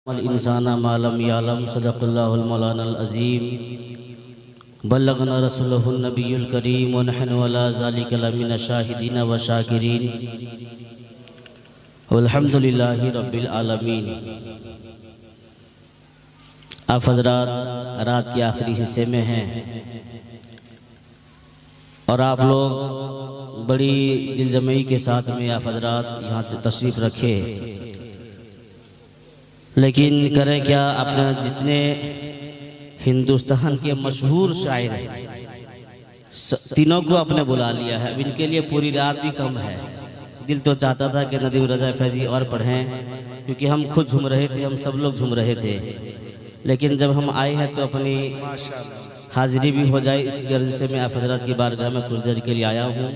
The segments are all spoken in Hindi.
इंसाना मालम यालम सदक़ल्लाहुल मौलानल अज़ीम बल्लगना रसूलुहुन नबियुल करीम व नहनु अला ज़ालिका लमिन शाहिदीन व शाकिरीन वल्हम्दुलिल्लाहि रब्बिल आलमीन। आप हज़रात रात के आखिरी हिस्से में हैं और आप लोग बड़ी दिलजमई के साथ में आप हज़रात यहाँ से तशरीफ़ रखे, लेकिन करें क्या, अपने जितने हिंदुस्तान के मशहूर शायर तीनों को आपने बुला लिया है। अब इनके लिए पूरी रात भी कम है। दिल तो चाहता था कि नदीम रज़ा फैज़ी और पढ़ें, क्योंकि हम खुद झूम रहे थे, हम सब लोग झूम रहे थे, लेकिन जब हम आए हैं तो अपनी हाजिरी भी हो जाए, इस गर्ज से मैं आप हज़रात की बारगाह में कुछ देर के लिए आया हूँ।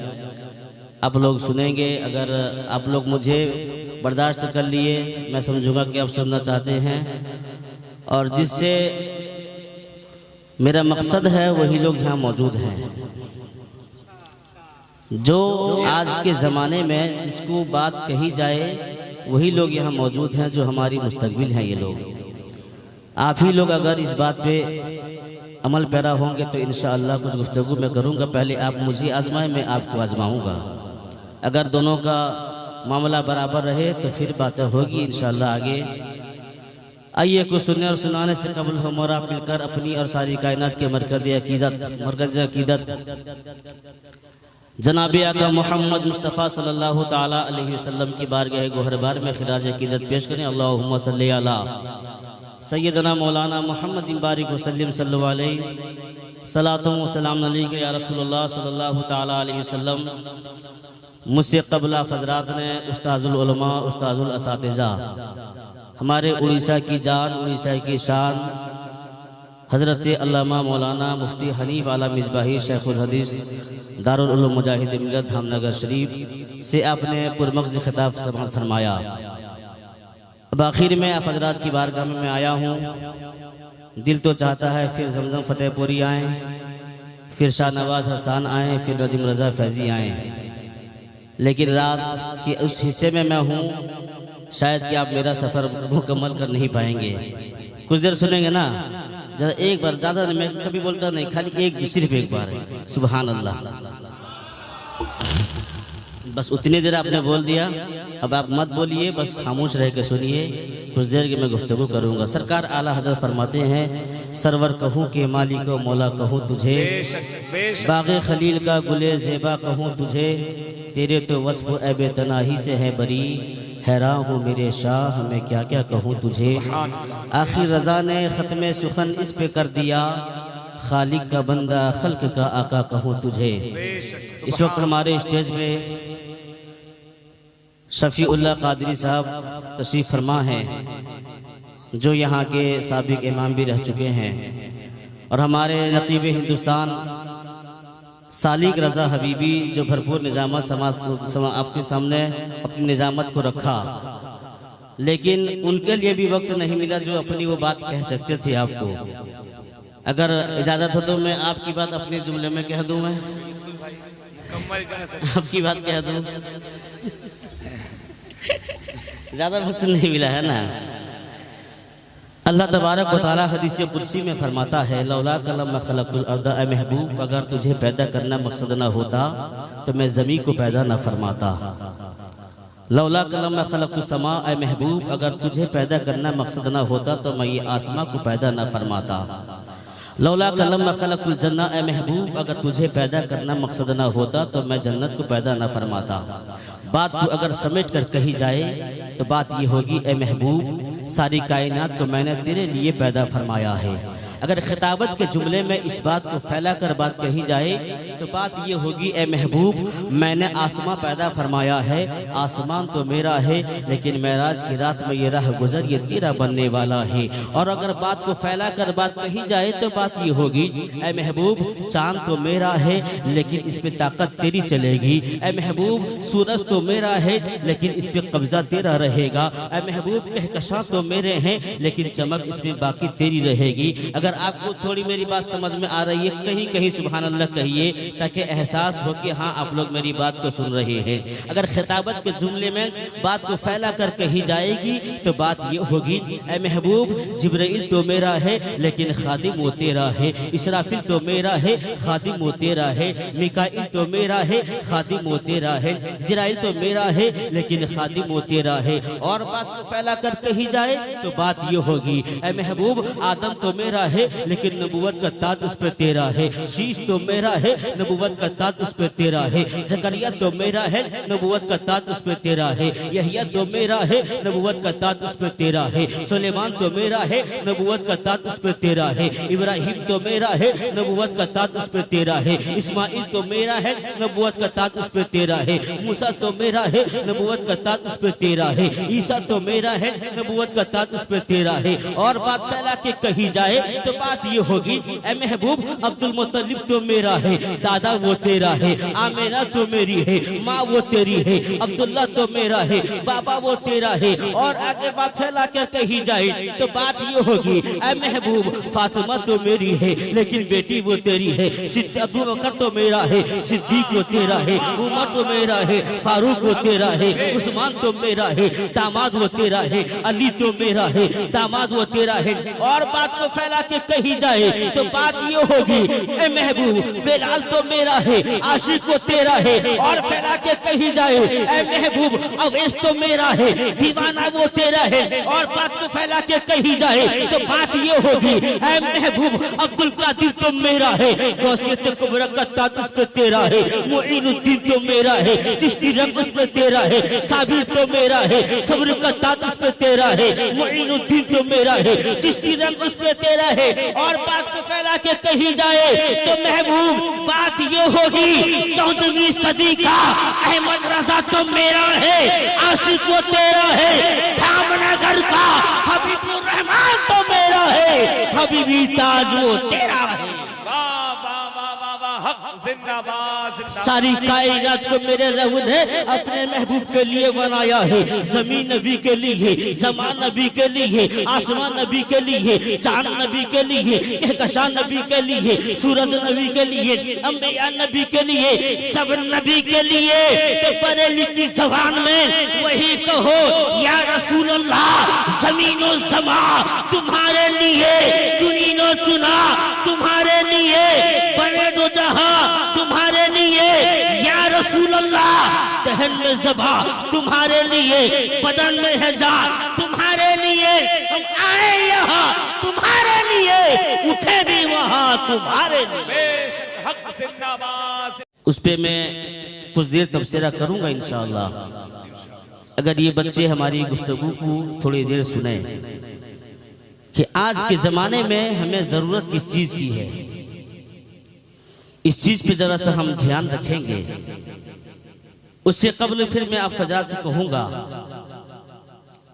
आप लोग सुनेंगे, अगर आप लोग मुझे बर्दाश्त कर लिए, मैं समझूंगा कि आप सुनना चाहते हैं, और जिससे मेरा मकसद है वही लोग यहाँ मौजूद हैं। जो आज के ज़माने में जिसको बात कही जाए वही लोग यहाँ मौजूद हैं, जो हमारी मुस्तकबिल हैं। ये लोग आप ही लोग अगर इस बात पे अमल पैरा होंगे तो इंशाअल्लाह कुछ गुफ्तगू मैं करूँगा। पहले आप मुझे आजमाएं, मैं आपको आजमाऊँगा। अगर दोनों का मामला बराबर रहे तो फिर बातें होगी इंशाअल्लाह आगे। आइए कुछ सुनने और सुनाने से कबल हम और आप मिलकर अपनी और सारी कायनात के मरकज़ अक़ीदत जनाब आका मोहम्मद मुस्तफ़ा सल्लल्लाहु ताला अलैहि वसल्लम की बारगाह गोहरबार में खिराज अक़ीदत पेश करें। अल्लाहुम्मा सल्ली अला सय्यदना मौलाना मोहम्मद बारिक वसल्लम सल्लल्लाहु अलैहि सलातो व सलाम अलैका या रसूलुल्लाह सल्लल्लाहु ताला अलैहि वसल्लम। मुझसे कबला फजरात ने उस्ताजुल उलमा, उस्ताजुल असातिज़ा, हमारे उड़ीसा की जान, उड़ीसा की शान हज़रत अल्लामा मौलाना मुफ्ती हनीफ आला मिसबाही शेखुल हदीस दारुल उलूम मुजाहिद मिल्लत धामनगर शरीफ से आपने पुरमग़ज़ खिताब समाअत फरमाया। अब आखिर में आप हज़रात की बारगाह में मैं आया हूँ। दिल तो चाहता है फिर ज़मज़म फ़तेहपुरी आएँ, फिर शाहनवाज़ हसन आएँ, फिर नदीम रज़ा फैज़ी आएँ, लेकिन रात के उस हिस्से में मैं हूँ, शायद कि आप मेरा सफ़र मुकम्मल कर नहीं पाएंगे। कुछ देर सुनेंगे ना, जरा एक बार, ज़्यादा नहीं, मैं कभी बोलता नहीं, खाली एक, सिर्फ एक बार सुबहान अल्लाह, बस उतनी देर आपने बोल दिया। अब आप मत बोलिए, बस खामोश रह के सुनिए। कुछ देर की मैं गुफ्तगू करूँगा। सरकार आला हज़रत फरमाते हैं, सरवर कहूँ के मालिक व मौला कहूँ तुझे, बाग़े खलील का गुले ज़ेबा कहूँ तुझे, तेरे तो वस्फ़ ऐबे तनाही से है बरी, हैरान हूँ मेरे शाह मैं क्या क्या कहूँ तुझे। आखिर रज़ा ने ख़त्म सुखन इस पे कर दिया, खालिक का बंदा खल्क का आका कहूँ तुझे। इस वक्त हमारे स्टेज पे शफ़ीउल्लाह क़ादरी साहब तशरीफ़ फरमा हैं, जो यहाँ के साबिक़ इमाम भी रह चुके हैं, और हमारे नक़ीब हिंदुस्तान सालिक रज़ा हबीबी, जो भरपूर निज़ामत आपके सामने अपनी निज़ामत को रखा, लेकिन उनके लिए भी वक्त नहीं मिला जो अपनी वो बात कह सकते थे आपको। अगर इजाज़त हो तो मैं आपकी बात अपने जुमले में कह दूँ, मैं आपकी बात कह दूँ। ज़्यादा वक्त नहीं मिला है ना। अल्लाह तबारक व तआला हदीस कुदसी में फरमाता है, लौला कलम खलक़तुल अर्दा ए महबूब, अगर तुझे पैदा करना मकसद ना होता तो मैं ज़मीं को पैदा ना फरमाता। लौला कलम खलक़तुस समा ए महबूब, अगर तुझे पैदा करना मकसद ना होता तो मैं ये आसमां को पैदा ना फरमाता। लौला कलम खलक़तुल जन्ना ए महबूब, अगर तुझे पैदा करना मकसद ना होता तो मैं जन्नत को पैदा ना फरमाता। बात को अगर समेट कर कही जाए तो बात ये होगी, ए महबूब सारी कायनात को मैंने तेरे लिए पैदा फरमाया है। अगर खिताबत के जुमले में इस बात को फैला कर बात कही जाए तो बात ये होगी, ए महबूब मैंने आसमां पैदा फरमाया है, आसमान तो मेरा है, लेकिन मेराज की रात में ये राह गुजर ये तेरा बनने वाला है। और अगर बात को फैला कर बात कही जाए तो बात ये होगी, ए महबूब चांद तो मेरा है, लेकिन इस पे ताकत तेरी चलेगी। ए महबूब सूरज तो मेरा है, लेकिन इस पे कब्जा तेरा रहेगा। ए महबूब कहकशां तो मेरे हैं, लेकिन चमक इसमें बाकी तेरी रहेगी। अगर अगर आपको थोड़ी मेरी बात समझ में आ रही है, कहीं कहीं सुभान अल्लाह कहिए, ताकि एहसास हो कि हाँ आप लोग मेरी बात को सुन रहे हैं। अगर खिताबत के जुमले में बात को फैला कर कही जाएगी तो बात ये होगी, ऐ महबूब जिब्राइल तो मेरा है लेकिन खादिम वो तेरा है, इसराफिल तो मेरा है खादिम वो तेरा है, मिकाइल तो मेरा है खादिम वो तेरा है, जिराइल तो मेरा है लेकिन खादिम वो तेरा है। और बात को फैला कर कही जाए तो बात ये होगी, ऐ महबूब आदम तो मेरा है लेकिन नबूवत का ताज उस पर तेरा है, शीश तो मेरा है नबूवत का ताज उस पर तेरा है, ज़करिया तो मेरा है नबूवत का ताज उस पर तेरा है, यहिया तो मेरा है नबूवत का ताज उस पर तेरा है, सुलेमान तो मेरा है नबूवत का ताज उस पर तेरा है, इब्राहिम तो मेरा है नबूवत का ताज उस पर तेरा है, इस्माइल तो मेरा है नबूवत का ताज उस पर तेरा है, मूसा तो मेरा है नबूवत का ताज उस पर तेरा है, ईसा तो मेरा है नबूवत का ताज उस पर तेरा है। और बात फैला के कही जाए तो बात ये होगी, ऐ महबूब अब्दुल मुत्तलिब तो मेरा है, दादा वो तेरा है, आमिना तो मेरी है, माँ वो तेरी है, अब्दुल्ला तो मेरा है, बाबा वो तेरा है। और आगे बात फैला कर कही जाए तो बात ये होगी, ऐ महबूब फातिमा तो मेरी है लेकिन बेटी वो तेरी है, अबू बकर तो मेरा है, सिद्दीक वो तेरा है, उमर तो मेरा है, फारूक वो तेरा है, उस्मान तो मेरा है, दामाद वो तेरा है, अली तो मेरा है, दामाद वो तेरा है। और बात को फैला के कही जाए तो बात ये होगी, ए महबूब बिलाल तो मेरा है, आशिक वो तेरा है। और फैला के कही जाए, ए महबूब अवैस तो मेरा है, दीवाना वो तेरा है। और बात को फैला के कही जाए तो बात ये होगी, ए महबूब अब्दुल कादिर तो मेरा है, गौसियत कुबरा का ताज उस पे तेरा है, मुईनुद्दीन तो मेरा है, चिश्ती रंग उस पे तेरा है, साबिर तो मेरा है, सब्र का ताज उस पे तेरा है, मुईनुद्दीन तो मेरा है, चिश्ती रंग उस पे तेरा है। और बात को फैला के कही जाए तो महबूब बात ये होगी, 14वीं सदी का अहमद रजा तो मेरा है, आशिक वो तेरा है, धामनगर का हबीबुर रहमान तो मेरा है, हबीबी ताज वो तेरा है। सारी कायनात को मेरे रब ने अपने महबूब के लिए बनाया है, जमीन नबी के लिए, जमान नबी के लिए, आसमान नबी के लिए, चांद नबी के लिए, कहकशां नबी के लिए, सूरज नबी के लिए, अंबिया नबी के लिए, सब नबी के लिए। तो बरेली की जबान में वही कहो, या रसूल अल्लाह जमीनो जमा तुम्हारे लिए, चुनीनो चुना तुम्हारे लिए, बने दो जहां तुम्हारे लिए, या रसूल अल्लाह दहन में ज़बा तुम्हारे लिए, बदन में है जान तुम्हारे लिए, हम आए यहाँ तुम्हारे लिए, उठे भी वहाँ तुम्हारे लिए। उस पे मैं कुछ देर तबसरा करूंगा इंशाअल्लाह। अगर ये बच्चे हमारी गुफ्तगू को थोड़ी देर सुने कि आज के जमाने में हमें जरूरत किस चीज की है, इस चीज पे जरा सा हम ध्यान रखेंगे। उससे कबल फिर मैं आप हज़रात को कहूंगा,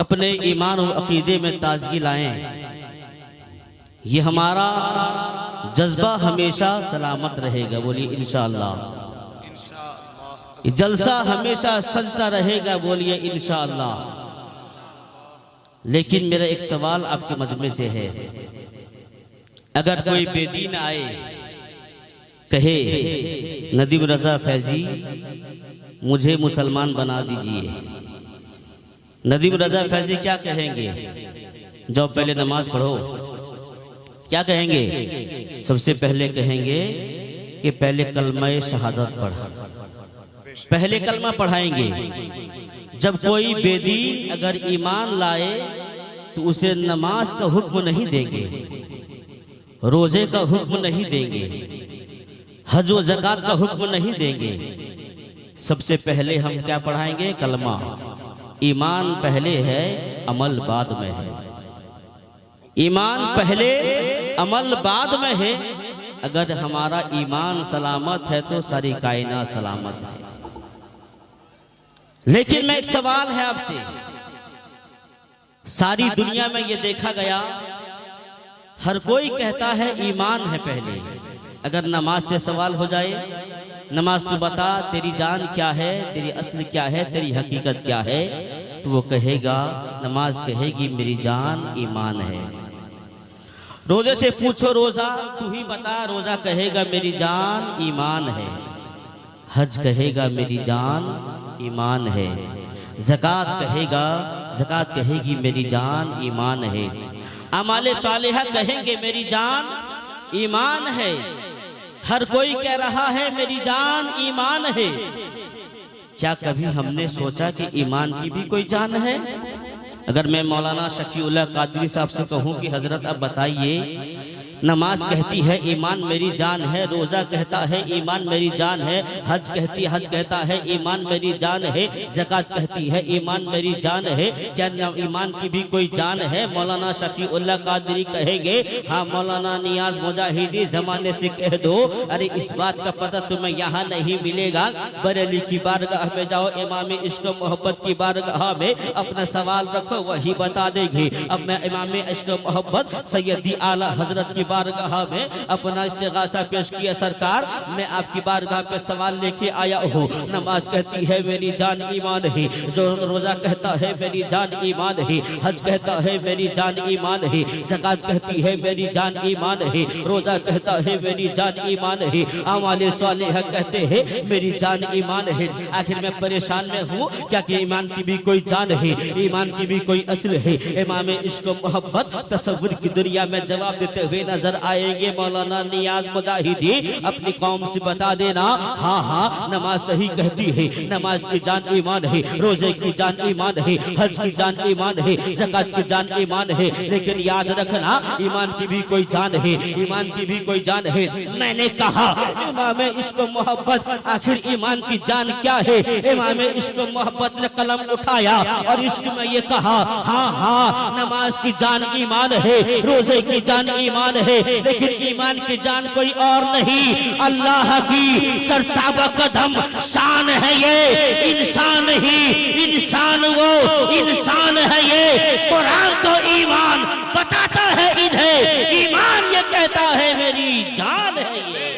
अपने ईमान और अकीदे में ताजगी लाएं। ये हमारा जज्बा हमेशा सलामत रहेगा, बोलिए इंशाअल्लाह। जलसा हमेशा सजता रहेगा, बोलिए इंशाअल्लाह। लेकिन मेरा एक सवाल आपके मजमे से है, अगर कोई बेदीन आए कहे नदीम रजा फैजी मुझे मुसलमान बना दीजिए, नदीम रजा फैजी क्या कहेंगे? जाओ पहले नमाज पढ़ो। क्या कहेंगे? सबसे पहले कहेंगे कि पहले कलमा शहादत पढ़, पहले कलमा पढ़ाएंगे। जब कोई बेदीन अगर ईमान लाए तो उसे नमाज का हुक्म नहीं देंगे, रोजे का हुक्म नहीं देंगे, हज व ज़कात का हुक्म नहीं देंगे। सबसे पहले हम क्या पढ़ाएंगे? कलमा। ईमान पहले है, अमल बाद में है। ईमान पहले, अमल बाद में है। अगर हमारा ईमान सलामत है तो सारी कायनात सलामत है। लेकिन मैं एक सवाल है आपसे, सारी दुनिया में ये देखा गया, हर कोई कहता है ईमान है पहले। अगर नमाज से सवाल हो जाए, नमाज तो बता तेरी जान क्या है, तेरी असल क्या है, तेरी हकीकत क्या है, तो वो कहेगा, नमाज कहेगी मेरी जान ईमान है। रोजे से पूछो रोजा तू ही बता, रोजा कहेगा मेरी जान ईमान है, हज कहेगा मेरी जान ईमान है, ज़कात कहेगा, ज़कात कहेगी मेरी जान ईमान है, अमाले सालेहा कहेंगे मेरी जान ईमान है, हर कोई कह रहा है मेरी जान ईमान है। क्या कभी हमने सोचा कि ईमान की भी कोई जान है? अगर मैं मौलाना शफीउल्लाह कादरी साहब से कहूँ कि हजरत अब बताइए, नमाज कहती है ईमान मेरी जान है, रोज़ा कहता है ईमान मेरी जान है, हज कहता है ईमान मेरी जान है, ज़कात कहती है ईमान मेरी जान है, क्या ईमान की भी कोई जान है? मौलाना शफीउल्लाह कादरी कहेंगे हाँ मौलाना नियाज मुजाहिदी ज़माने से कह दो, अरे इस बात का पता तुम्हें यहाँ नहीं मिलेगा, बरेली की बारगाह में जाओ, इमाम इश्क मोहब्बत की बारगाह में अपना सवाल रखो, वही बता देंगे। अब मैं इमाम इश्क मोहब्बत सैयदी आला हजरत की बारगाह में अपना इस्तिगासा पेश किया, सरकार मैं आपकी बारगाह पे सवाल लेके आया हूँ। नमाज कहती है मेरी जान ईमान है, रोजा कहता है मेरी जान ईमान है, हज कहता है मेरी जान ईमान है, ज़कात कहती है मेरी जान ईमान है, रोजा कहता है मेरी जान ईमान है, आमाले सालेह कहते हैं मेरी जान ईमान है। आखिर मैं परेशान में हूँ क्या कि ईमान की भी कोई जान है, ईमान की भी कोई असल है? इमाम इश्क मोहब्बत तसव्वुर की दुनिया में जवाब देते हुए नजर आएंगे। मौलाना नियाज मुजाहिदी अपनी कौम से बता देना हाँ हाँ नमाज सही कहती है, नमाज की जान ईमान है, रोजे की जान ईमान है, हज की जान ईमान है, ज़कात की जान ईमान है, लेकिन याद रखना ईमान की भी कोई जान है, ईमान की भी कोई जान है। मैंने कहा इमाम इश्क मोहब्बत आखिर ईमान की जान क्या है? इमाम इश्क मोहब्बत ने कलम उठाया और इश्क में ये कहा हाँ हाँ नमाज की जान ईमान है, रोजे की जान ईमान है, लेकिन ईमान की जान कोई और नहीं, अल्लाह की सरताबा कदम शान है ये, इंसान ही इंसान वो इंसान है ये। कुरान तो ईमान बताता है इन्हें, ईमान ये कहता है मेरी जान है ये।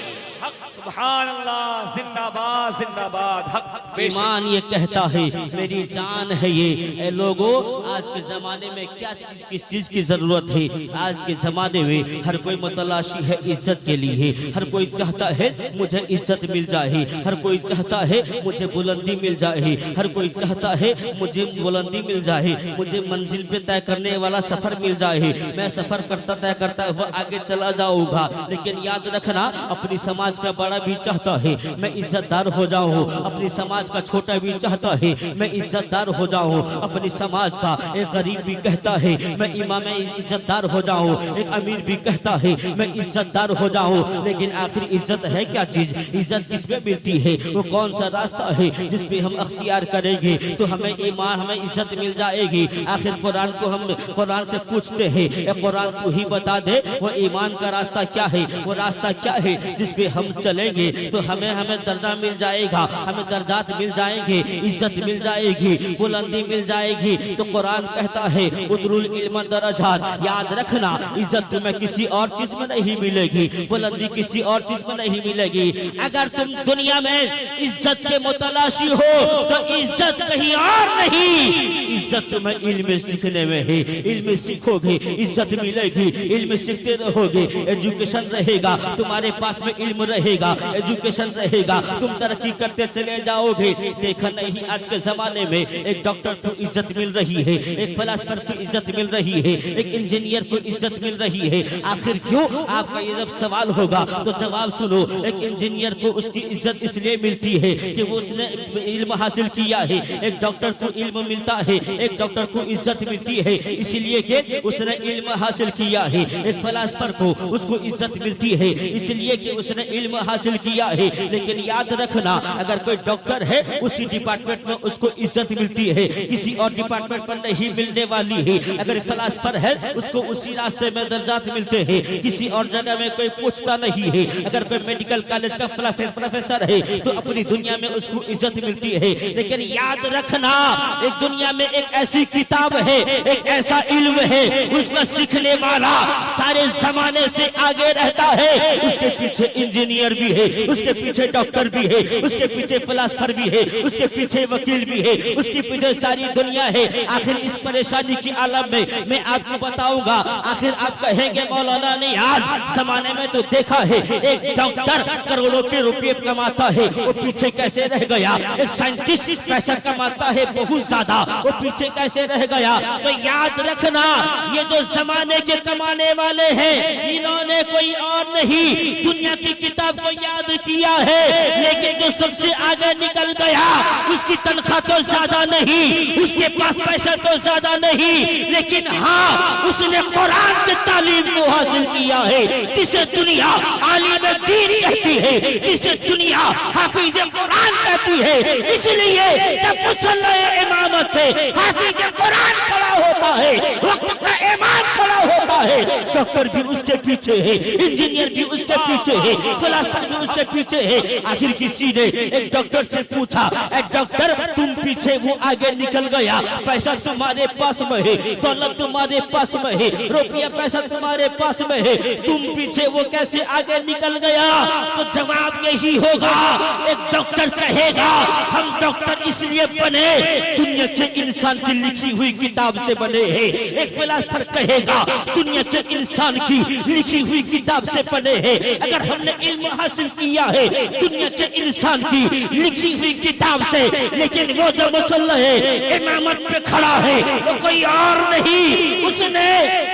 सुभान अल्लाह, जिंदाबाद जिंदाबाद, हक ईमान ये कहता है मेरी जान है ये। लोगों आज के जमाने में क्या चीज किस चीज की जरूरत है? आज के जमाने में हर कोई मतलाशी है इज्जत के लिए, हर कोई चाहता है मुझे इज्जत मिल जाए, हर कोई चाहता है मुझे बुलंदी मिल जाए, हर कोई चाहता है मुझे बुलंदी मिल जाए, मुझे मंजिल पे तय करने वाला सफर मिल जाए, मैं सफर करता तय करता हुआ आगे चला जाऊंगा। लेकिन याद रखना अपनी समाज का बड़ा भी चाहता है मैं इज्जतदार हो जाऊं, अपनी समाज का छोटा भी चाहता है मैं इज्जतदार हो जाऊं, अपनी समाज का एक गरीब भी कहता है मैं इमाम इज्जतदार हो जाऊं, एक अमीर भी कहता है मैं इज्जतदार हो जाऊं। लेकिन आखिर इज्जत है क्या चीज? इज्जत किस पे मिलती है? वो कौन सा रास्ता है जिस पे हम अख्तियार करेंगे तो हमें ईमान हमें इज्जत मिल जाएगी? आखिर कुरान को हम कुरान से पूछते हैं कुरान तू ही बता दे वो ईमान का रास्ता क्या है, वो रास्ता क्या है जिस पे हम चलेंगे तो हमें दर्जा मिल जाएगा, हमें दर्जात मिल जाएंगे, इज्जत मिल जाएगी, बुलंदी मिल जाएगी। तो कुरान कहता है उतरुल इल्म दरजात, याद रखना इज्जत तुम्हें किसी और चीज में नहीं मिलेगी, बुलंदी किसी और चीज में नहीं मिलेगी। अगर तुम दुनिया में इज्जत के मुतलाशी हो तो इज्जत कहीं और नहीं, इज्जत तुम्हें इल्म सीखने में है, इल्म सीखोगे इज्जत मिलेगी, इल्म सीखते रहोगे, एजुकेशन रहेगा तुम्हारे पास में, इल्म रहेगा, एजुकेशन रहेगा, तुम तरक्की करते चले जाओगे। देखा नहीं आज के जमाने में एक डॉक्टर को इज्जत मिल रही है, एक फिलासफर को इज्जत मिल रही है, एक इंजीनियर को इज्जत मिल रही है। आखिर क्यों? आपका ये जब सवाल होगा तो जवाब सुनो। एक इंजीनियर को उसकी इज्जत इसलिए मिलती है कि वो उसने इल्म हासिल किया है, एक डॉक्टर को इल्म मिलता है, एक डॉक्टर को इज्जत मिलती है इसलिए कि उसने इल्म हासिल किया है, एक फिलासफर को उसको इज्जत मिलती है इसलिए कि उसने इल्म हासिल किया है। लेकिन याद रखना अगर कोई डॉक्टर है उसी डिपार्टमेंट में उसको इज्जत मिलती है, किसी और डिपार्टमेंट पर नहीं मिलने वाली है। अगर फिलासफर है उसको उसी रास्ते में दर्जात मिलते हैं, किसी और जगह में कोई पूछता नहीं है। अगर कोई मेडिकल कॉलेज का प्रोफेसर है तो अपनी दुनिया में उसको इज्जत मिलती है। लेकिन याद रखना एक दुनिया में एक ऐसी किताब है, एक ऐसा इल्म है उसका सीखने वाला हमारे जमाने से आगे रहता है, उसके पीछे इंजीनियर भी है, उसके पीछे डॉक्टर भी है, उसके पीछे फिलासफर भी है, उसके पीछे वकील भी है, उसके पीछे सारी दुनिया है। आखिर इस परेशानी की आलम में मैं आपको बताऊंगा। आखिर आप कहेंगे मौलाना नियाज, जमाने में तो देखा है एक डॉक्टर करोड़ों के रुपए कमाता है, वो पीछे कैसे रह गया? एक साइंटिस्ट पैसा कमाता है बहुत ज्यादा, वो पीछे कैसे रह गया? तो याद रखना, ये जो जमाने के कमाने वाले हैं, इन्होंने कोई और नहीं दुनिया की किताब को याद किया है, लेकिन जो सबसे आगे निकल गया उसकी तनख्वाह तो ज्यादा नहीं, उसके पास पैसा तो ज्यादा नहीं, लेकिन हाँ उसने कुरान की तालीम को हासिल किया है, जिसे दुनिया आलिम दीन कहती है, जिसे दुनिया हाफिज कुरान कहती है। इसलिए जब मुसल्ला इमामत पे हाफिज कुरान खड़ा होता है, वक्त का इमाम खड़ा होता है, डॉक्टर भी उसके पीछे है, इंजीनियर भी उसके पीछे है, फिलासफर भी उसके पीछे है। आखिर किसी ने एक डॉक्टर से पूछा, डॉक्टर तुम पीछे, वो आगे निकल गया, पैसा तुम्हारे पास में है, दौलत तुम्हारे पास में है, रुपया पैसा तुम्हारे पास में है, तुम पीछे, वो कैसे आगे निकल गया? तो जवाब यही होगा, एक डॉक्टर कहेगा हम डॉक्टर इसलिए बने दुनिया के इंसान की लिखी हुई किताब से बने हैं। एक फिलासफर कहेगा दुनिया के इंसान की लिखी हुई किताब से बने हैं। अगर हमने इल्म हासिल किया है दुनिया के इंसान की लिखी हुई किताब से, लेकिन वो जो मुसल्ला इमामत पे खड़ा है वो कोई और नहीं, उसने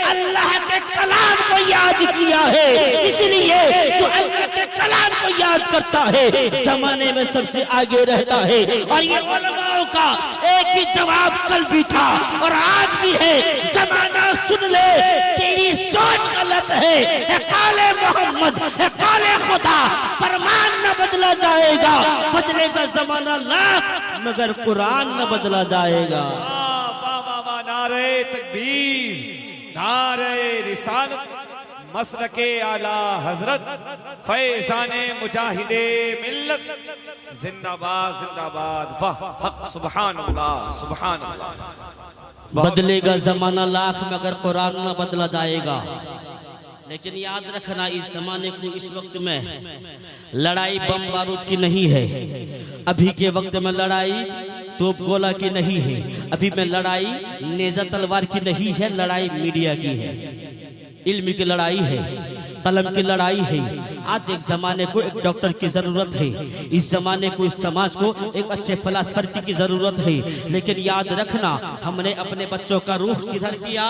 अल्लाह के कलाम को याद किया है। इसलिए जो अल्लाह के कलाम को याद करता है जमाने में सबसे आगे रहता है। और ये उलमाओं का एक ही जवाब कल भी था और आज भी है, जमाना सुन ले तेरी सोच गलत है, काले मोहम्मद काले खुदा, फरमान न बदला जाएगा, बदलेगा जमाना लाख मगर कुरान न बदला जाएगा। नारे तकबीर, नारे रिसालत, मसलके आला हजरत, फैजाने मुजाहिदे मिल्लत, जिंदाबाद जिंदाबाद, वाह हक सुभान अल्लाह सुभान अल्लाह। बदलेगा जमाना लाख मगर कुरान न बदला जाएगा। लेकिन याद रखना, इस जमाने को इस वक्त में लड़ाई बम बारूद की नहीं है, अभी के वक्त में लड़ाई तोप गोला की नहीं है, अभी में लड़ाई नेजा तलवार की नहीं है, लड़ाई मीडिया की है, इल्म की लड़ाई है, कलम की लड़ाई है। आज एक जमाने को एक डॉक्टर की जरूरत है, इस जमाने को, इस समाज को एक अच्छे फिलासफर की जरूरत है। लेकिन याद रखना, हमने अपने बच्चों का रुख किधर किया?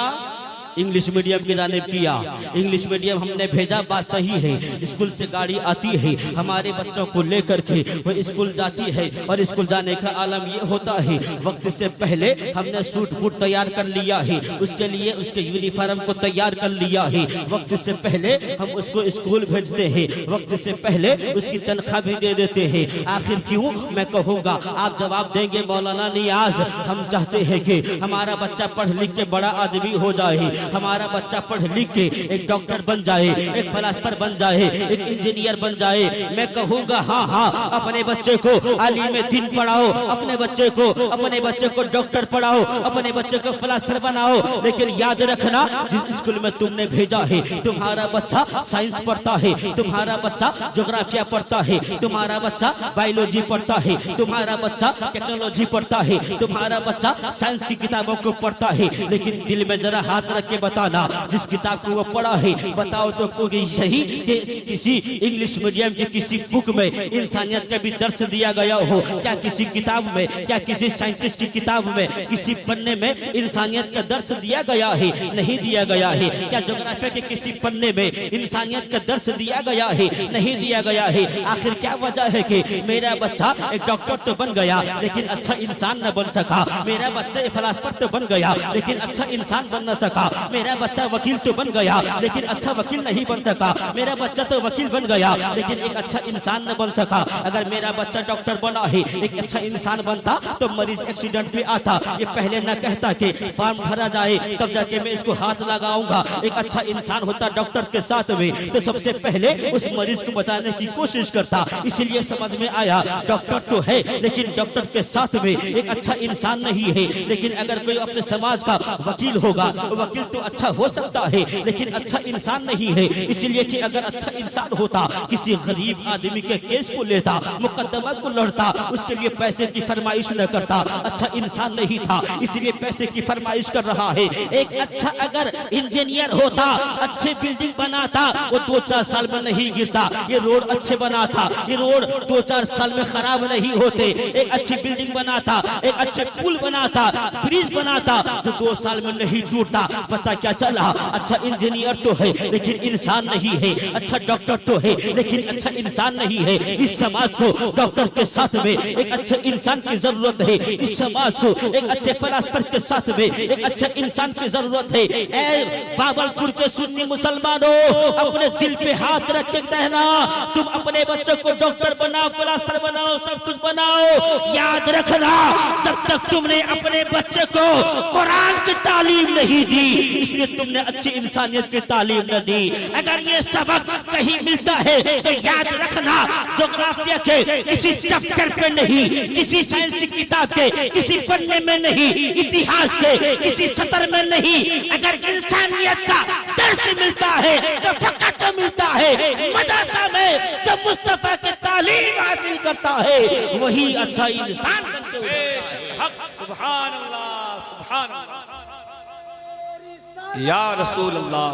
इंग्लिश मीडियम की जानिब किया। इंग्लिश मीडियम हमने भेजा, बात सही है, स्कूल से गाड़ी आती है, हमारे बच्चों को लेकर के वो स्कूल जाती है, और स्कूल जाने का आलम ये होता है वक्त से पहले हमने सूट बूट तैयार कर लिया है, उसके लिए उसके यूनिफॉर्म को तैयार कर लिया है, वक्त से पहले हम उसको स्कूल भेजते हैं, वक्त से पहले उसकी तनख्वाह भी दे देते हैं। आखिर क्यों? मैं कहूँगा, आप जवाब देंगे मौलाना नियाज, हम चाहते हैं कि हमारा बच्चा पढ़ लिख के बड़ा आदमी हो जाए, हमारा बच्चा पढ़ लिख के एक डॉक्टर बन जाए, एक फिलासफर बन जाए, एक इंजीनियर बन जाए। मैं कहूँगा हाँ हाँ, अपने बच्चे को आलिम दीन पढ़ाओ, अपने बच्चे को डॉक्टर पढ़ाओ, अपने बच्चे को फिलासफर बनाओ। लेकिन याद रखना, जिस स्कूल में तुमने भेजा है, तुम्हारा बच्चा साइंस पढ़ता है, तुम्हारा बच्चा ज्योग्राफिया पढ़ता है, तुम्हारा बच्चा बायोलॉजी पढ़ता है, तुम्हारा बच्चा टेक्नोलॉजी पढ़ता है, तुम्हारा बच्चा साइंस की किताबों को पढ़ता है। लेकिन दिल में जरा हाथ रख के बताना, जिस किताब को वो पढ़ा है, बताओ तो कोई सही कि किसी इंग्लिश मीडियम की किसी बुक में इंसानियत का भी दर्स दिया गया हो? क्या किसी किताब में, क्या किसी साइंटिस्ट की किताब में, किसी पन्ने में इंसानियत का दर्स दिया गया है? नहीं दिया गया है। क्या ज्योग्राफी के किसी पन्ने में इंसानियत का दर्स दिया गया है? नहीं दिया गया है। आखिर क्या वजह है कि मेरा बच्चा एक डॉक्टर तो बन गया लेकिन अच्छा इंसान न बन सका, मेरा बच्चा एक फिलासफर तो बन गया लेकिन अच्छा इंसान बन न सका, मेरा बच्चा वकील तो बन गया लेकिन अच्छा वकील नहीं बन सका, मेरा बच्चा तो वकील बन गया लेकिन एक अच्छा इंसान न बन सका। अगर मेरा बच्चा डॉक्टर बना है, एक अच्छा इंसान बनता तो मरीज एक्सीडेंट पे आता, ये पहले न कहता कि फॉर्म भरा जाए तब जाके मैं इसको हाथ लगाऊंगा। एक अच्छा इंसान होता डॉक्टर के साथ में तो सबसे पहले उस मरीज को बचाने की कोशिश करता। इसलिए समझ में आया, डॉक्टर तो है लेकिन डॉक्टर के साथ में एक अच्छा इंसान नहीं है। लेकिन अगर कोई अपने समाज का वकील होगा, वकील तो अच्छा हो सकता है लेकिन अच्छा इंसान नहीं है। इसलिए कि अगर अच्छा इंसान होता किसी गरीब आदमी के केस को लेता, मुकदमा को लड़ता, उसके लिए पैसे की फरमाइश न करता। अच्छा इंसान नहीं था इसलिए पैसे की फरमाइश कर रहा है। एक अच्छा अगर इंजीनियर होता, अच्छे बिल्डिंग बनाता, वो 2-4 साल में नहीं गिरता। ये रोड अच्छे बनाता, ये रोड 2-4 साल में खराब नहीं होते। एक अच्छी बिल्डिंग बनाता, एक अच्छे पुल बनाता, ब्रिज बनाता जो 2 साल में नहीं टूटता। पता क्या चला? अच्छा इंजीनियर तो है लेकिन इंसान नहीं है। अच्छा डॉक्टर तो है लेकिन अच्छा इंसान नहीं है। इस समाज को डॉक्टर के साथ में एक अच्छे इंसान की जरूरत है। इस समाज को एक अच्छे फलासफर के साथ में एक अच्छे इंसान की जरूरत है। ऐ बाबलपुर के सुन्नी मुसलमानों, अपने दिल पे हाथ रख के कहना, तुम अपने बच्चों को डॉक्टर बनाओ, फलासफर बनाओ, सब कुछ बनाओ। याद रखना, जब तक तुमने अपने बच्चे को कुरान की तालीम नहीं दी, इसलिए तुमने अच्छी इंसानियत की तालीम न दी। अगर ये सबक कहीं मिलता है तो याद रखना, ज्योग्राफिया के किसी चैप्टर पे नहीं, किसी साइंस की किताब के किसी पन्ने में नहीं, इतिहास के किसी सतर में नहीं। अगर इंसानियत का दर्स मिलता है तो फकत मिलता है मदरसा में। जब मुस्तफा की तालीम हासिल करता है वही अच्छा इंसान बनते हैं। सुभान अल्लाह, सुभान अल्लाह, या रसूल अल्लाह,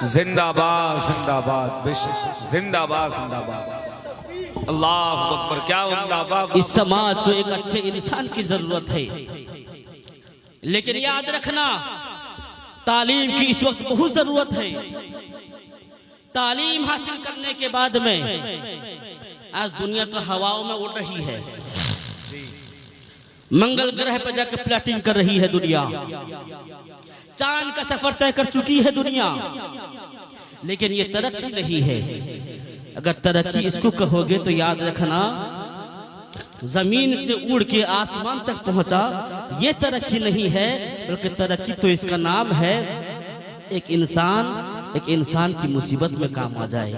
जिंदाबाद जिंदाबाद, बेशक जिंदाबाद जिंदाबाद, अल्लाह अकबर, क्या जिंदाबाद। इस समाज को एक अच्छे इंसान की जरूरत है, लेकिन याद रखना तालीम की इस वक्त बहुत जरूरत है। तालीम हासिल करने के बाद में आज दुनिया तो हवाओं में उड़ रही है, मंगल ग्रह पर जाकर प्लॉटिंग कर रही है दुनिया, चांद का सफर तय कर चुकी है दुनिया, लेकिन ये तरक्की नहीं है। अगर तरक्की इसको कहोगे तो याद रखना, जमीन से उड़ के आसमान तक पहुंचा ये तरक्की नहीं है, बल्कि तरक्की तो इसका नाम है एक इंसान की मुसीबत में काम आ जाए।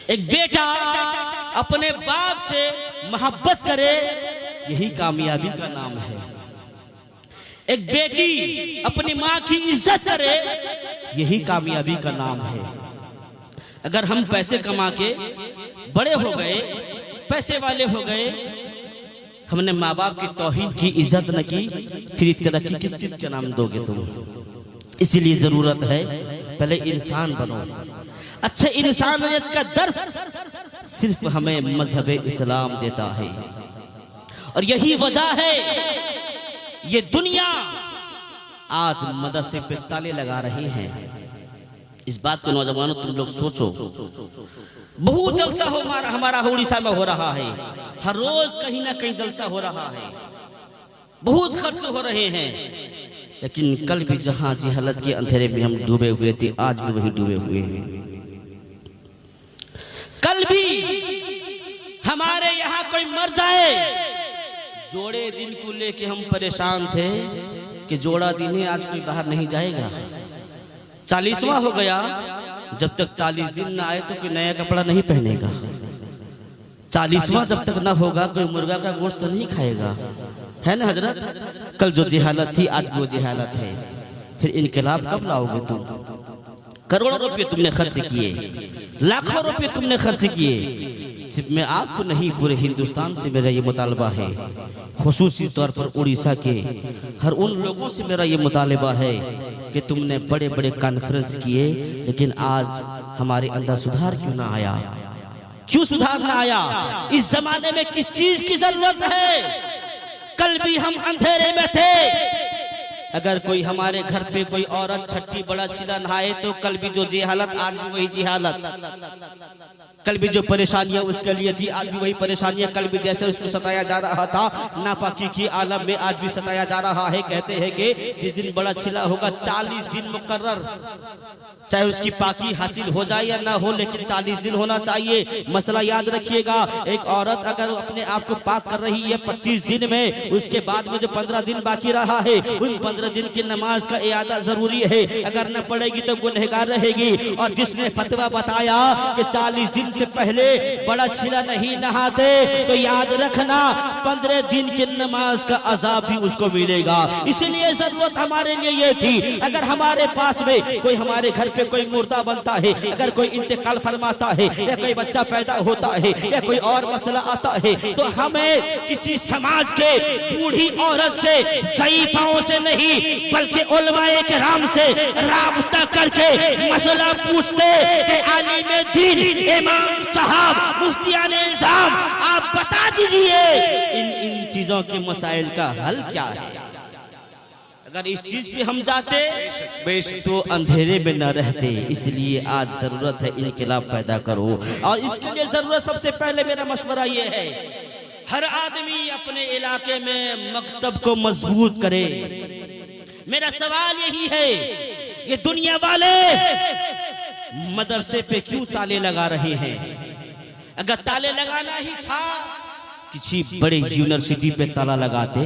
एक बेटा अपने बाप से मोहब्बत करे, यही कामयाबी का नाम है। एक बेटी अपनी माँ की इज्जत करे, यही कामयाबी का नाम है। अगर हम पैसे कमा के बड़े हो गए, पैसे वाले हो गए, हमने माँ बाप की तौहीद की, इज्जत न की, फिर तरक्की किस चीज के नाम दोगे तुम? इसीलिए जरूरत है पहले इंसान बनो। अच्छे इंसानियत का दर्स सिर्फ हमें मजहब इस्लाम देता है, और यही वजह है ये दुनिया आज मदरसे पे ताले लगा रही हैं। इस बात को नौजवानों तुम लोग सोचो, बहुत जलसा हमारा उड़ीसा में हो रहा है, हर रोज कहीं ना कहीं जलसा हो रहा है, बहुत खर्च हो रहे हैं, लेकिन कल भी जहां जिहालत के अंधेरे में हम डूबे हुए थे, आज भी वही डूबे हुए हैं। कल भी हमारे यहाँ कोई मर जाए, जोड़े दिन को लेके हम परेशान थे कि जोड़ा दिन है, आज कोई बाहर नहीं जाएगा। 40वां हो गया, जब तक 40 दिन ना आए तो कोई नया कपड़ा नहीं पहनेगा। 40वां जब तक ना होगा कोई मुर्गा का गोश्त नहीं खाएगा, है ना हजरत? कल जो जिहालत थी आज वो जिहालत है। फिर इनकलाब कब लाओगे तुम? करोड़ों रुपए तुमने खर्च किए, लाखों रुपए तुमने खर्च किए। सिर्फ मैं आपको नहीं, पूरे हिंदुस्तान से मेरा ये मुतालबा है, खुसूसी तौर पर उड़ीसा के हर उन लोगों से मेरा ये मुतालबा है कि तुमने बड़े बड़े कॉन्फ्रेंस किए, लेकिन आज हमारे अंदर सुधार क्यों ना आया? क्यों सुधार ना आया? इस जमाने में किस चीज की जरूरत है? कल भी हम अंधेरे में थे, अगर कोई हमारे घर पे कोई औरत छठी बड़ा छिला नहाए तो कल भी जो जिहालत आज भी वही जिहालत, कल भी जो परेशानियां उसके लिए थी आज भी वही परेशानियां, कल भी जैसे उसको सताया जा रहा था नापाकी की आलम में आज भी सताया जा रहा है। कहते हैं कि जिस दिन बड़ा छिला होगा 40 दिन मुकर्रर, चाहे उसकी पाकी हासिल हो जाए या ना हो, लेकिन 40 दिन होना चाहिए। मसला याद रखिएगा, एक औरत अगर अपने आप को पाक कर रही है 25 दिन में, उसके बाद में जो 15 दिन बाकी रहा है, उन 15 दिन की नमाज का इयादा जरूरी है, अगर न पढ़ेगी तो गुनहगार रहेगी। और जिसने फतवा बताया कि 40 दिन से पहले बड़ा छिला नहीं नहाते, तो याद रखना 15 दिन की नमाज का अजाब भी उसको मिलेगा। इसलिए जरूरत हमारे लिए ये थी, अगर हमारे पास में कोई हमारे घर पे कोई मुर्दा बनता है, अगर कोई इंतकाल फरमाता है, या कोई बच्चा पैदा होता है, या कोई और मसला आता है, तो हमें किसी समाज के बूढ़ी औरत से, ज़ईफ़ों से नहीं, बल्कि उलमाए किराम से राबता करके मसला पूछते कि आलिम दीन, इमाम साहब, मुफ्तियान निज़ाम, आप बता दीजिए इन चीजों के मसाइल का हल क्या है। अगर इस चीज पे हम जाते तो अंधेरे में न रहते। इसलिए आज जरूरत है इनकलाब पैदा करो, और इसके लिए जरूरत सबसे पहले मेरा मशवरा ये है, हर आदमी अपने इलाके में मकतब को मजबूत करे। मेरा सवाल यही है, ये दुनिया वाले मदरसे पे क्यों ताले लगा रहे हैं? अगर ताले लगाना ही था, किसी बड़े यूनिवर्सिटी पे ताला लगाते,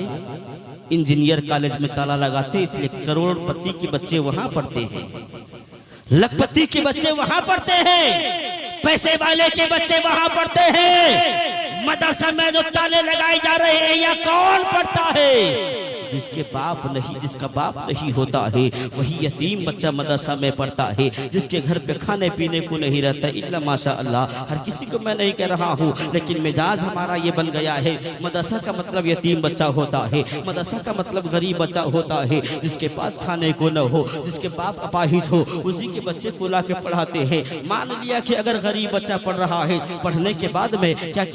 इंजीनियर कॉलेज में ताला लगाते। इसलिए करोड़पति के बच्चे वहां पढ़ते हैं, लखपति के बच्चे वहां पढ़ते हैं, पैसे वाले के बच्चे वहां पढ़ते हैं। मदरसा में जो ताले लगाए जा रहे हैं, या कौन पढ़ता है? जिसके बाप नहीं, जिसका बाप नहीं होता है, वही यतीम बच्चा मदरसा में पढ़ता है, जिसके घर पे खाने पीने को नहीं रहता। इल्ला माशा अल्लाह, हर किसी को मैं नहीं कह रहा हूँ, लेकिन मिजाज हमारा ये बन गया है, मदरसा का मतलब यतीम बच्चा होता है, मदरसा का मतलब गरीब बच्चा होता है, जिसके पास खाने को न हो, जिसके बाप अपाहिज हो, उसी के बच्चे को ला के पढ़ाते हैं। मान लिया कि अगर गरीब बच्चा पढ़ रहा है, पढ़ने के बाद में क्या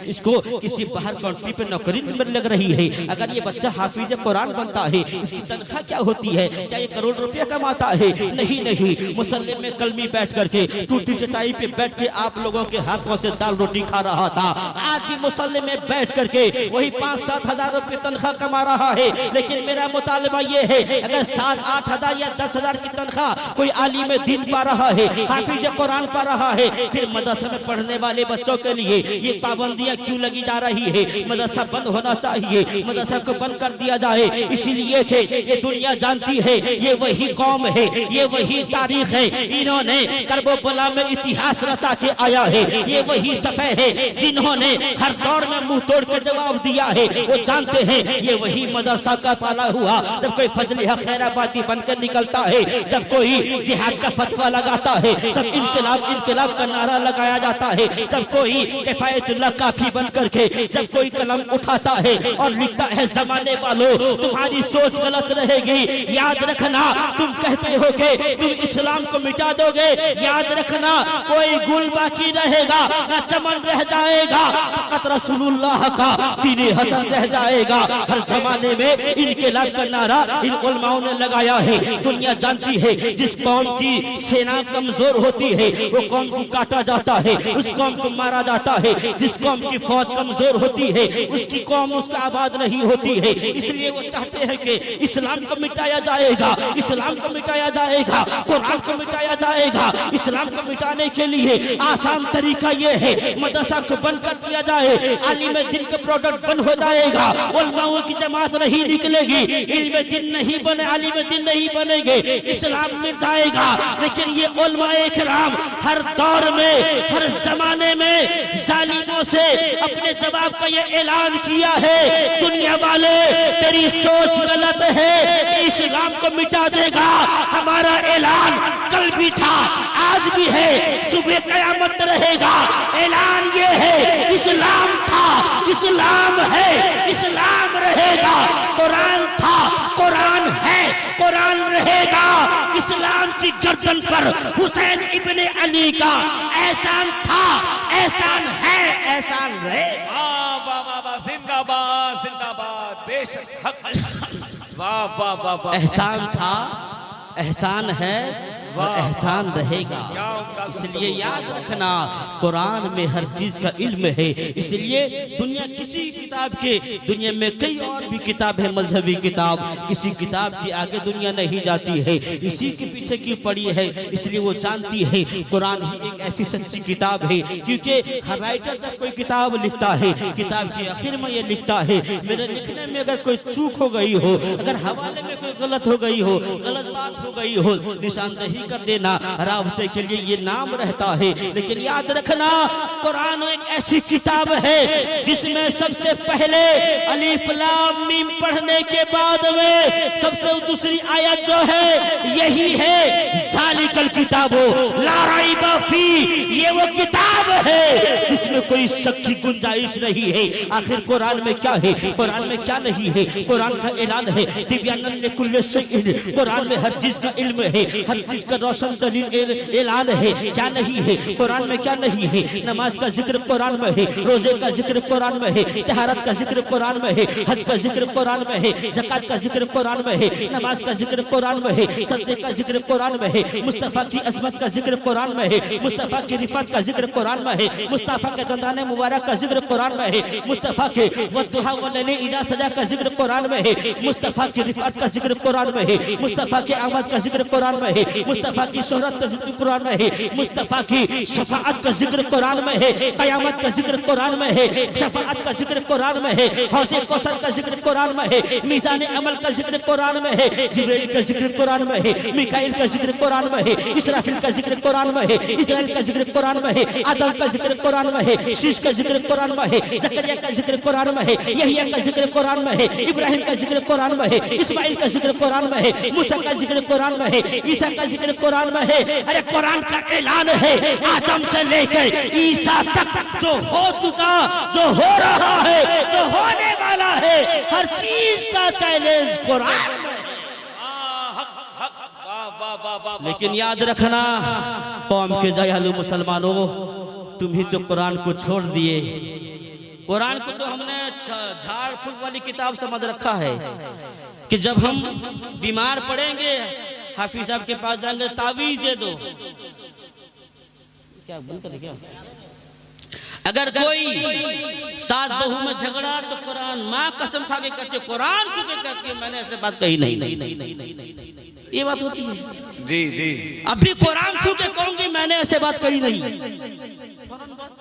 इसको किसी बाहर कंट्री पे नौकरी लग रही है, अगर ये बच्चा हाफिज कुरान बनता है, इसकी तनख्वाह क्या होती है? क्या ये करोड़ रुपया कमाता है? नहीं नहीं, मुसल्ले में कलमी बैठ करके, टूटी चटाई पे बैठ के आप लोगों के हाथों से दाल रोटी खा रहा था। आज भी मुसल्ले में बैठ करके वही 5-7 हजार रुपये तनख्वाह कमा रहा है। लेकिन मेरा मुतालबा ये है, अगर 7-8 हजार या 10 हजार की तनख्वाह कोई आलिम दीन पा रहा है, हाफिज कुरान पा रहा है, फिर मदरसा में पढ़ने वाले बच्चों के लिए ये पाबंदियां क्यों लगी जा रही है? मदरसा बंद होना चाहिए, मदरसा को बंद कर दिया जाए। इसीलिए कि ये दुनिया जानती है, ये वही कौम है, ये वही तारीख है, इन्होंने करबला में इतिहास रचा के आया है। ये वही सफ़े है जिन्होंने हर दौर में मुंह तोड़ के जवाब दिया है। वो जानते हैं ये वही मदरसा का पाला हुआ। जब कोई फजल हक खैराबादी बनकर निकलता है, जब कोई जिहाद का फतवा लगाता है, तब इनकलाब इनकलाब का नारा लगाया जाता है। जब कोई किफायतुल्लाह काफी बन करके जब कोई कलम उठाता है और लिखता है, जमाने वालों तुम्हारी सोच गलत रहेगी, याद रखना, तुम कहते हो कि तुम इस्लाम को मिटा दोगे, याद रखना कोई गुल बाकी रहेगा ना, चमन रह जाएगा, फकत रसूलुल्लाह का दीन हसन रह जाएगा। हर जमाने में इनकलाब का नारा इन उलमाओं ने लगाया है। दुनिया जानती है, जिस कौम की सेना कमजोर होती है, वो कौम को काटा जाता है, उस कौम को मारा जाता है। जिस कौम की फौज कमजोर होती है, उसकी कौम उसका आबाद नहीं होती है। इसलिए वो चाहते हैं कि इस्लाम को मिटाया जाएगा, इस्लाम को मिटाया जाएगा, कुरान को मिटाया जाएगा। इस्लाम को मिटाने के लिए आसान तरीका ये है, मदरसा को बंद कर दिया जाए, आलिम दीन का प्रोडक्ट बंद हो जाएगा, उलमाओं की जमात नहीं निकलेगी, इल्म दीन नहीं बने, आलिम दीन नहीं बनेंगे, इस्लाम मिट जाएगा। लेकिन ये उलमाए किराम हर दौर में, हर जमाने में जालिमों से अपने जवाब का ये ऐलान किया है, दुनिया वाले तेरी सोच गलत है, इस्लाम को मिटा देगा। हमारा ऐलान कल भी था, आज भी है, सुबह कयामत रहेगा। ऐलान ये है, इस्लाम था, इस्लाम है, इस्लाम रहेगा। कुरान था, कुरान है, कुरान रहेगा। इस्लाम की गर्दन पर हुसैन इब्ने अली का एहसान था, एहसान है, एहसान रहेगा। जिंदाबाद जिंदाबाद, बेशक हक। वाह वाह वाह वाह। एहसान था, एहसान है, और एहसान रहेगा। क्या उम्दा इसलिए याद रखना कुरान में हर चीज का इल्म है। इसलिए दुनिया किसी किताब के, दुनिया में कई और भी किताब है मजहबी किताब, किसी किताब के आगे दुनिया नहीं जाती है, इसी के पीछे की पड़ी है। इसलिए वो जानती है कुरान ही एक ऐसी सच्ची किताब है। क्योंकि हर राइटर जब कोई किताब लिखता है, किताब के आखिर में ये लिखता है मेरे लिखने में अगर कोई चूक हो गई हो, अगर हवाले में कोई गलत हो गई हो, गलत बात हो गई हो, निशानदेही कर देना, राबते के लिए ये नाम रहता है। लेकिन याद रखना कुरान एक ऐसी किताब है जिसमें सबसे पहले अलिफ लाम मीम पढ़ने के बाद में सबसे दूसरी आयत जो है यही है ज़ालिकल किताबो ला रैबा फी। ये वो किताब है जिसमें कोई शक की गुंजाइश नहीं है। आखिर कुरान में क्या है, कुरान में क्या नहीं है? कुरान का ऐलान है तिब्यानन लिकुल्लि शैइन, कुरान में हर चीज का इल्म है, हर चीज का रोशन दलील ऐलान है। क्या नहीं है कुरान में, क्या नहीं है? नमाज का जिक्र कुरान में है, रोजे का जिक्र कुरान में है, तहारत का जिक्र कुरान में है, हज का जिक्र कुरान में है, ज़कात का जिक्र कुरान में है, नमाज का जिक्र कुरान में है, सजदे का जिक्र कुरान में है, मुस्तफा की अजमत का जिक्र कुरान में है, मुस्तफा की रिफत का जिक्र कुरान में है, मुस्तफा के दंदाने मुबारक का जिक्र कुरान में है, मुस्तफा के वद्दुहा वल्लैली इज़ा सजा का जिक्र कुरान में है, मुस्तफा की रिफत का जिक्र कुरान में है, मुस्तफा की आमद का जिक्र कुरान में है, मुस्तफा की शोहरत का जिक्र कुरान में है, मुस्तफा की शफाअत का जिक्र कुरान में है, क़यामत का जिक्र कुरान में है, शफाअत का जिक्र कुरान में है, हौज़े कौसर का जिक्र कुरान में है, मीज़ान अमल का जिक्र कुरान में है, जिब्रील का जिक्र कुरान में है, मिकाईल का जिक्र कुरान में है, इसराफिल का जिक्र कुरान में है, इस्राइल का जिक्र कुरान में है, आदम का जिक्र कुरान में है, शीश का जिक्र कुरान में है, ज़करिया का जिक्र कुरान में है, यहिया का जिक्र कुरान में है, इब्राहिम का जिक्र कुरान में है, इस्माइल का जिक्र कुरान में है, मूसा का जिक्र कुरान में है, ईसा का जिक्र कुरान में है। अरे कुरान का ऐलान है आदम से लेकर ईसा तक जो हो चुका, जो हो रहा है, जो होने वाला है, हर चीज का चैलेंज कुरान में। लेकिन याद रखना कौम के जयालु मुसलमानों, तुम ही तो कुरान को छोड़ दिए। कुरान को तो हमने झाड़ फूक वाली किताब समझ रखा है कि जब हम बीमार पड़ेंगे हाफिज साहब के पास जाएंगे, तावीज दे दो। क्या बंद कर क्या? अगर कोई सास बहू में झगड़ा तो कुरान, माँ कसम खा के कहते कुरान छुपे करके मैंने ऐसे बात कही नहीं। ये बात होती है जी जी। अभी कुरान छू के कहूंगी मैंने ऐसे बात कही नहीं।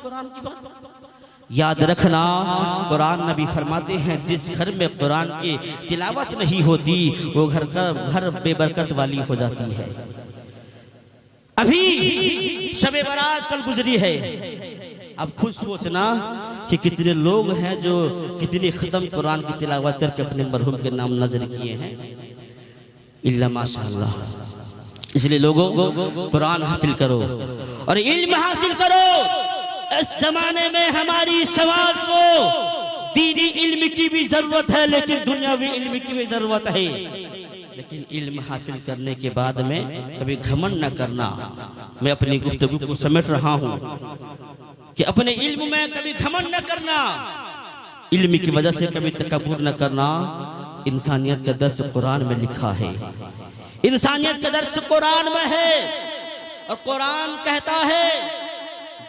कुरान की बात याद रखना, कुरान नबी फरमाते हैं जिस घर में कुरान की तिलावत नहीं होती वो घर बेबरकत वाली हो जाती है। अभी शबे बारात कल गुजरी है, अब खुद सोचना कि कितने लोग हैं जो कितने खत्म कुरान की तिलावत करके अपने मरहूम के नाम नजर किए हैं। इल्ला माशाअल्लाह। इसलिए लोगों कुरान हासिल करो और इल्म हासिल करो। इस जमाने में हमारी समाज को दीनी इल्म की भी जरूरत है, लेकिन दुनियावी इल्म की भी जरूरत है। लेकिन इल्म हासिल करने के बाद में कभी घमंड न करना। मैं अपनी गुफ्तगू को समेट रहा हूँ कि अपने इल्म में कभी घमंड न करना, इल्म की वजह से कभी तकब्बुर न करना। इंसानियत का दर्स कुरान में लिखा है, इंसानियत का दर्स कुरान में है। और कुरान कहता है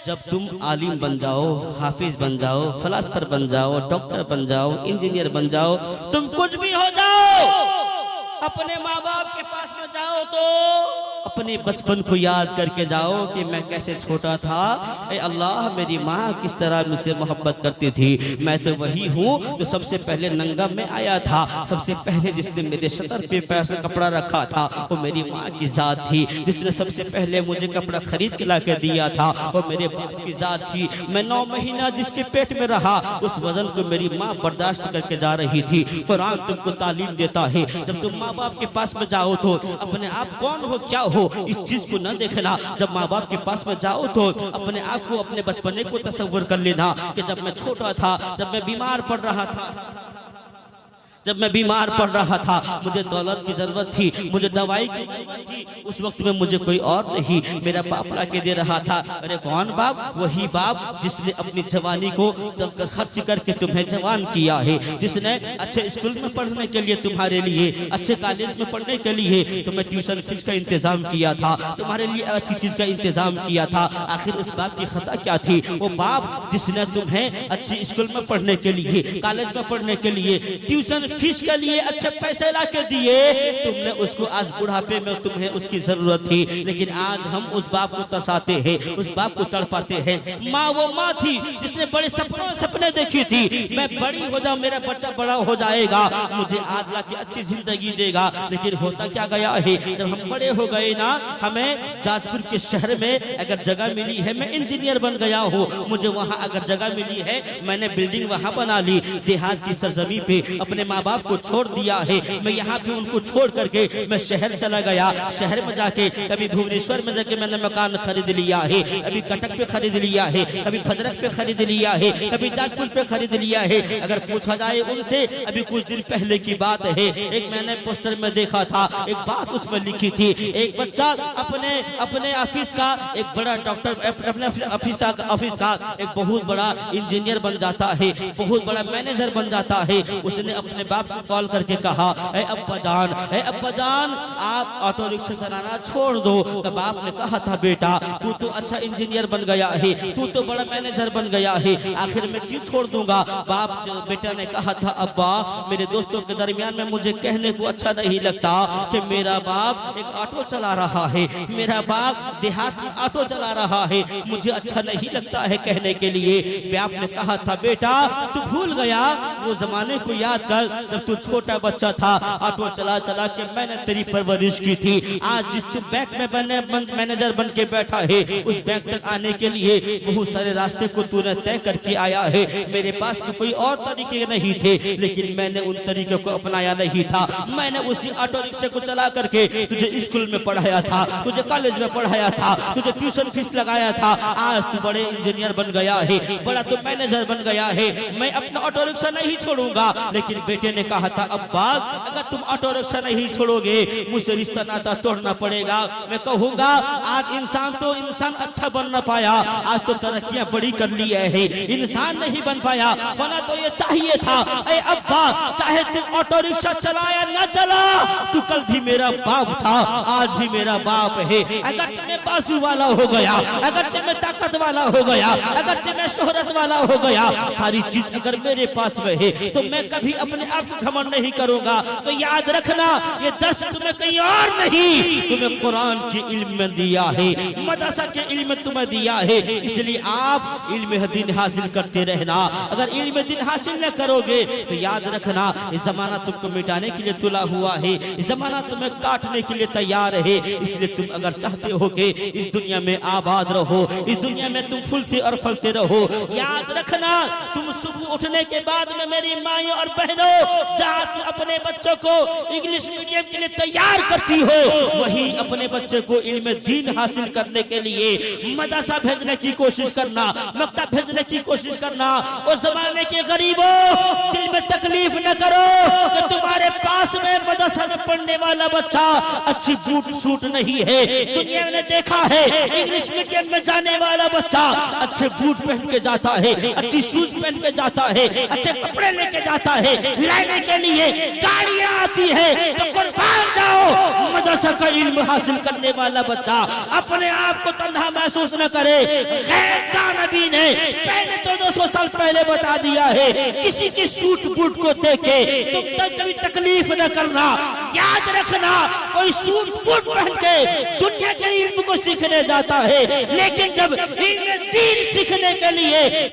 जब तुम आलिम बन जाओ, हाफिज बन जाओ, फलासफर बन जाओ, डॉक्टर बन जाओ, इंजीनियर बन जाओ, तुम कुछ भी हो जाओ, अपने माँ बाप के पास में जाओ तो अपने बचपन को याद करके जाओ कि मैं कैसे छोटा था। ए अल्लाह, मेरी माँ किस तरह मुझसे मोहब्बत करती थी। मैं तो वही हूँ जो सबसे पहले नंगा में आया था, सबसे पहले जिसने मेरे सतर पे पैर से कपड़ा रखा था वो मेरी माँ की जात थी। जिसने सबसे पहले मुझे कपड़ा खरीद के ला के दिया था वो मेरे बाप की जात थी। मैं 9 महीना जिसके पेट में रहा उस वजन को मेरी माँ बर्दाश्त करके जा रही थी। कुरान तुमको तालीम देता है जब तुम माँ बाप के पास में जाओ तो अपने आप कौन हो क्या हो इस चीज को न देखना। जब माँ बाप के पास में जाओ तो अपने आप को, अपने बचपने को तस्वीर कर लेना कि जब मैं छोटा था, जब मैं बीमार पड़ रहा था, जब मैं बीमार पड़ रहा था, मुझे दौलत की जरूरत थी, मुझे दवाई की जरूरत थी, उस वक्त में मुझे कोई और नहीं, मेरा बाप ला के दे रहा था। अरे कौन बाप? वही बाप जिसने अपनी जवानी को खर्च करके तुम्हें जवान किया है, जिसने अच्छे स्कूल में पढ़ने के लिए, तुम्हारे लिए अच्छे कॉलेज में पढ़ने के लिए तुम्हें ट्यूशन फीस का इंतजाम किया था, तुम्हारे लिए अच्छी चीज का इंतजाम किया था। आखिर उस बात की खता क्या थी? वो बाप जिसने तुम्हें अच्छी स्कूल में पढ़ने के लिए, कॉलेज में पढ़ने के लिए, ट्यूशन फीस के लिए अच्छे पैसे ला के दिए, तुमने उसको आज बुढ़ापे में तुम्हें उसकी जरूरत थी, लेकिन आज हम उस बाप को तरसाते हैं, उस बाप को तड़पाते हैं। माँ वो माँ थी जिसने बड़े सपने देखी थी, मैं बड़ी हो जाऊं, मेरा बच्चा बड़ा हो जाएगा, मुझे आज ला के अच्छी जिंदगी देगा। लेकिन होता क्या गया है, जब हम बड़े हो गए ना, हमें जाजपुर के शहर में अगर जगह मिली है, मैं इंजीनियर बन गया हूँ, मुझे वहाँ अगर जगह मिली है, मैंने बिल्डिंग वहाँ बना ली, देहात की सरजमी पे अपने माँ बाप को छोड़ दिया है, मैं यहाँ पे उनको छोड़ करके मैं शहर चला गया। शहर में जाके कभी भुवनेश्वर में जाके मैंने मकान खरीद लिया है, कभी कटक पे खरीद लिया है, कभी भद्रक पे खरीद लिया है, कभी जाजपुर पे खरीद लिया है। अगर पूछा जाए उनसे, अभी कुछ दिन पहले की बात है, एक मैंने पोस्टर में देखा था, एक बात उसमें लिखी थी, एक बच्चा अपने ऑफिस का एक बड़ा डॉक्टर, अपने ऑफिस का एक बहुत बड़ा इंजीनियर बन जाता है, बहुत बड़ा मैनेजर बन जाता है। उसने अपने बाप को कॉल करके कहा, ए अब्बा जान आप ऑटो रिक्शा चलाना छोड़ दो। तो बाप ने कहा था, बेटा तू तो अच्छा इंजीनियर बन गया है, तू तो बड़ा मैनेजर बन गया है, आखिर मैं क्यों छोड़ दूंगा। बेटा ने कहा था, अब्बा मेरे दोस्तों के दरमियान में मुझे कहने को अच्छा नहीं लगता कि मेरा बाप एक ऑटो चला रहा है, मेरा बाप देहात में ऑटो चला रहा है, मुझे अच्छा नहीं लगता है कहने के लिए। बाप ने कहा था, बेटा तू भूल गया वो जमाने को याद कर, जब तू छोटा बच्चा था, ऑटो चला चला के मैंने तेरी परवरिश की थी। आज जिस तू बैंक में मैनेजर बन के बैठा है, उस बैंक तक आने के लिए बहुत सारे रास्ते को तूने तय करके आया है। मेरे पास में कोई और तरीके नहीं थे, लेकिन मैंने उन तरीकों को अपनाया नहीं था। मैंने उसी ऑटो रिक्शे को चला करके तुझे स्कूल में पढ़ाया था, तुझे कॉलेज में पढ़ाया था, तुझे ट्यूशन फीस लगाया था। आज तू बड़े इंजीनियर बन गया है, बड़ा तो मैनेजर बन गया है, मैं अपना ऑटो रिक्शा नहीं छोड़ूंगा। लेकिन बेटे ने कहा था, अब्बा अगर तुम ऑटो रिक्शा नहीं छोड़ोगे, मुझसे रिश्ता नाता तोड़ना पड़ेगा। मैं कहूंगा आज इंसान अच्छा बन ना पाया, आज तो तरक्कियां बड़ी कर ली है, इंसान नहीं बन पाया। होना तो ये चाहिए था, ए अब्बा चाहे तुम ऑटो रिक्शा चलाया ना चला, तू कल भी मेरा बाप था, आज भी मेरा बाप है। अगर मैं बाजू वाला हो गया, अगर मैं ताकत वाला हो गया, अगर मैं शोहरत वाला हो गया, सारी चीज अगर मेरे पास में है, तो मैं कभी अपने आप को घमंड नहीं करूंगा। तो याद रखना, ये दर्श तुम्हें कहीं और नहीं, तुम्हें कुरान के इल्म में दिया है, मदरसा के इल्म में तुम्हें दिया है। इसलिए आप इल्म दिन हासिल करते रहना। अगर इल्म दिन हासिल न करोगे तो याद रखना, ये जमाना तुमको मिटाने के लिए तुला हुआ है, ये जमाना तुम्हें काटने के लिए तैयार है। इसलिए तुम अगर चाहते हो कि इस दुनिया में आबाद रहो, इस दुनिया में तुम फूलते और फलते रहो, याद रखना, तुम सुबह उठने के बाद में मेरी माएं और बहनों, जहाँ तुम अपने बच्चों को इंग्लिश मीडियम के लिए तैयार करती हो, वही अपने बच्चे को इल्म दीन हासिल करने के लिए मदरसा भेजने की कोशिश करना, मकतब भेजने की कोशिश करना। उस जमाने के गरीबों, दिल में तकलीफ न करो कि तुम्हारे पास में मदरसा में पढ़ने वाला बच्चा अच्छी बूट सूट नहीं है। दुनिया ने देखा है, इंग्लिश मीडियम में जाने वाला बच्चा अच्छे बूट पहन के जाता है, अच्छी शूज पहन के जाता है, अच्छे कपड़े लेके जाता है, लाने के लिए गाड़ियां आती है। तो कुर्बान जाओ, मदरसा का इल्म हासिल करने वाला बच्चा अपने आप को तन्हा महसूस न करे। नबी ने पहले 1400 साल पहले बता दिया है, किसी की सूट बूट को देखे तुम तक कभी तकलीफ न करना। याद रखना, कोई सूट बूट पहन के दुनिया के इल्म को सीखने जाता है, लेकिन जब इल्म दीन सीखने के लिए